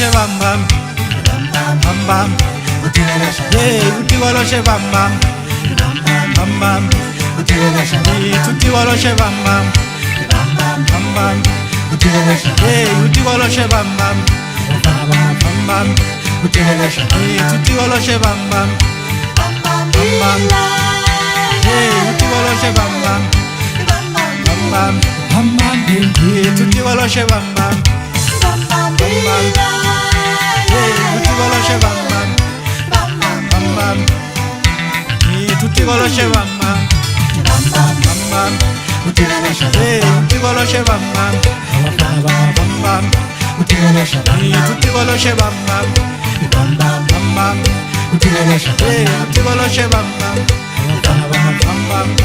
utigoloshe bam bam bam bam, yeah, utigoloshe bam bam bam bam, utigoloshe bam bam bam bam, yeah, utigoloshe bam bam bam bam, utigoloshe bam bam bam bam, yeah, utigoloshe bam bam bam bam bam bam, yeah, utigoloshe bam bam bam bam, yeah, utigoloshe bam bam bam bam, yeah, utigoloshe bam bam bam bam, yeah, utigoloshe bam bam bam bam, yeah, utigoloshe bam bam bam bam, yeah, utigoloshe bam bam bam bam.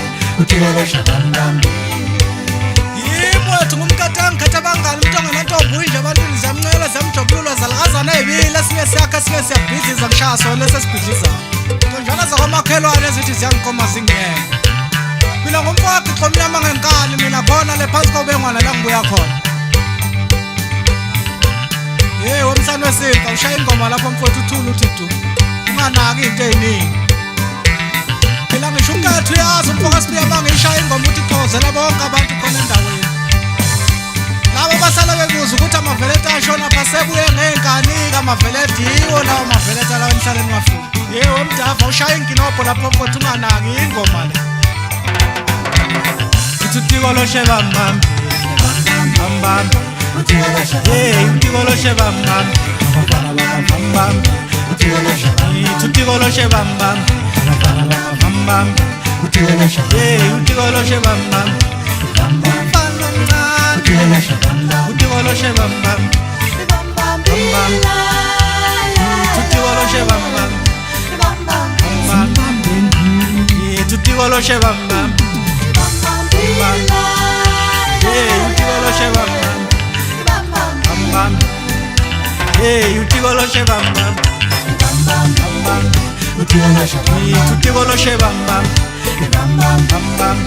Yimwethu ngumkatanga khatabangani umntonga nantombi nje abantwini ziyamncela ziyamjobulula zalakazana ey'bili esinye siyakha esinye siyabhidiza ngishaya sona lesesibhidlizayo tonjana zakwamakhelwane ezithi ziyangiqoma zingiyeka mina ngumfaki xo mnyama ngenkani mina khona le phansi kobengwana la ngibuya khona ye womsana wesimba ushaya ingoma lapho mfowethu uthula uthi du unganaki into ey'ningi phela ngisho unkathu uyazi umfoka sibuya bangishaya ingoma uthi xhozela bonke abantu khona endaweni labo basala bebuza ukuthi amaveleta ashona phasebuye ngey'nkanika amaveleta yiwo lawo maveleta lawo emhlaleni wafika ye womdava ushaya inkinobho lapho mfowethu unganaki ingoma le utigoloshe bam bam bam bam, yeah, utigoloshe bam bam bam bam, utigoloshe bam bam bam bam, yeah, utigoloshe bam bam bam bam, utigoloshe bam bam bam bam, utigoloshe bam bam bam bam, yeah, utigoloshe bam bam bam, yeah, utigoloshe bam bam bam bam, yeah, utigoloshe bam bam bam bam, utigoloshe bam bam bam bam,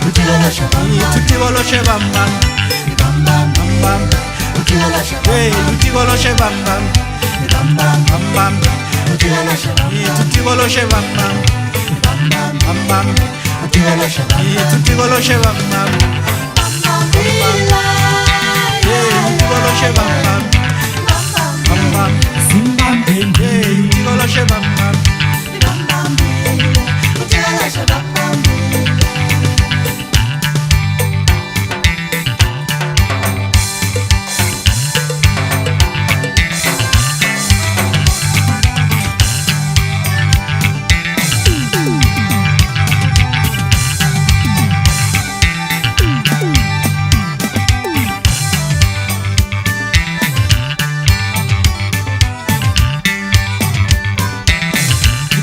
utigoloshe bam bam bam bam, yeah, utigoloshe bam bam bam bam, utigoloshe bam bam bam bam, utigoloshe bam bam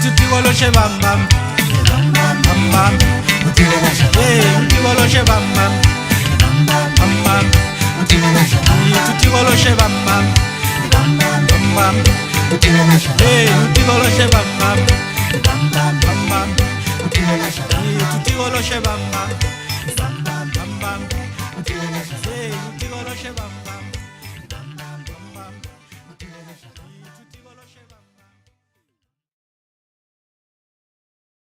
utigoloshe bam bam bam bam, yeah, utigoloshe bam bam bam bam, utigoloshe bam bam bam bam, yeah, utigoloshe bam bam bam bam, utigoloshe bam bam bam bam, yeah, utigoloshe bam bam.